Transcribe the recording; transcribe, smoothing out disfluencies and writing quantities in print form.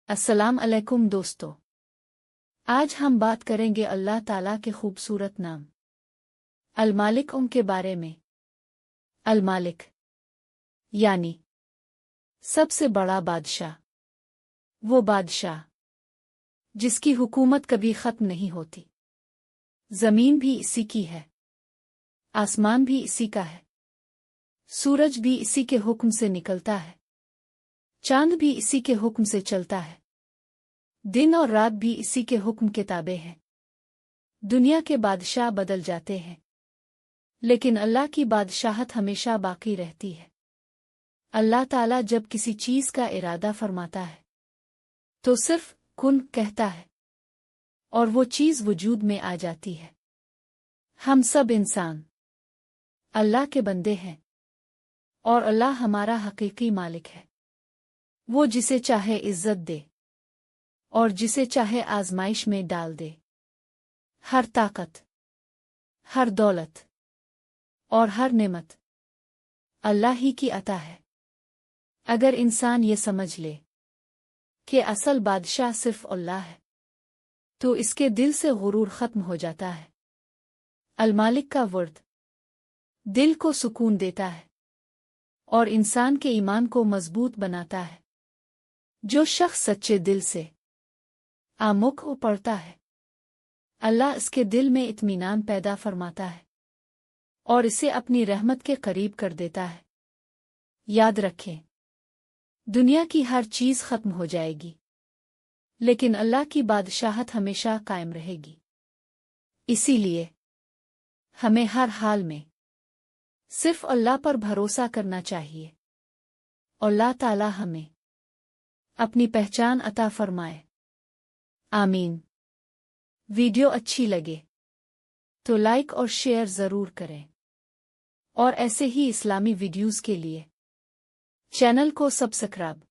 अस्सलाम अलैकुम दोस्तों। आज हम बात करेंगे अल्लाह ताला के खूबसूरत नाम अल-मालिक उनके बारे में। अल-मालिक यानी सबसे बड़ा बादशाह, वो बादशाह जिसकी हुकूमत कभी खत्म नहीं होती। जमीन भी इसी की है, आसमान भी इसी का है, सूरज भी इसी के हुक्म से निकलता है, चांद भी इसी के हुक्म से चलता है, दिन और रात भी इसी के हुक्म के ताबे हैं। दुनिया के बादशाह बदल जाते हैं, लेकिन अल्लाह की बादशाहत हमेशा बाकी रहती है। अल्लाह ताला जब किसी चीज का इरादा फरमाता है तो सिर्फ कुन कहता है और वो चीज वजूद में आ जाती है। हम सब इंसान अल्लाह के बंदे हैं और अल्लाह हमारा हकीकी मालिक है। वो जिसे चाहे इज्जत दे और जिसे चाहे आजमाइश में डाल दे। हर ताकत, हर दौलत और हर नेमत अल्लाह ही की अता है। अगर इंसान ये समझ ले कि असल बादशाह सिर्फ अल्लाह है तो इसके दिल से गुरूर खत्म हो जाता है। अल-मालिक का वर्द दिल को सुकून देता है और इंसान के ईमान को मजबूत बनाता है। जो शख्स सच्चे दिल से आमुख पड़ता है, अल्लाह इसके दिल में इत्मीनान पैदा फरमाता है और इसे अपनी रहमत के करीब कर देता है। याद रखें, दुनिया की हर चीज खत्म हो जाएगी, लेकिन अल्लाह की बादशाहत हमेशा कायम रहेगी। इसीलिए हमें हर हाल में सिर्फ अल्लाह पर भरोसा करना चाहिए। अल्लाह ताला हमें अपनी पहचान अता फरमाए। आमीन। वीडियो अच्छी लगे तो लाइक और शेयर जरूर करें और ऐसे ही इस्लामी वीडियोस के लिए चैनल को सब्सक्राइब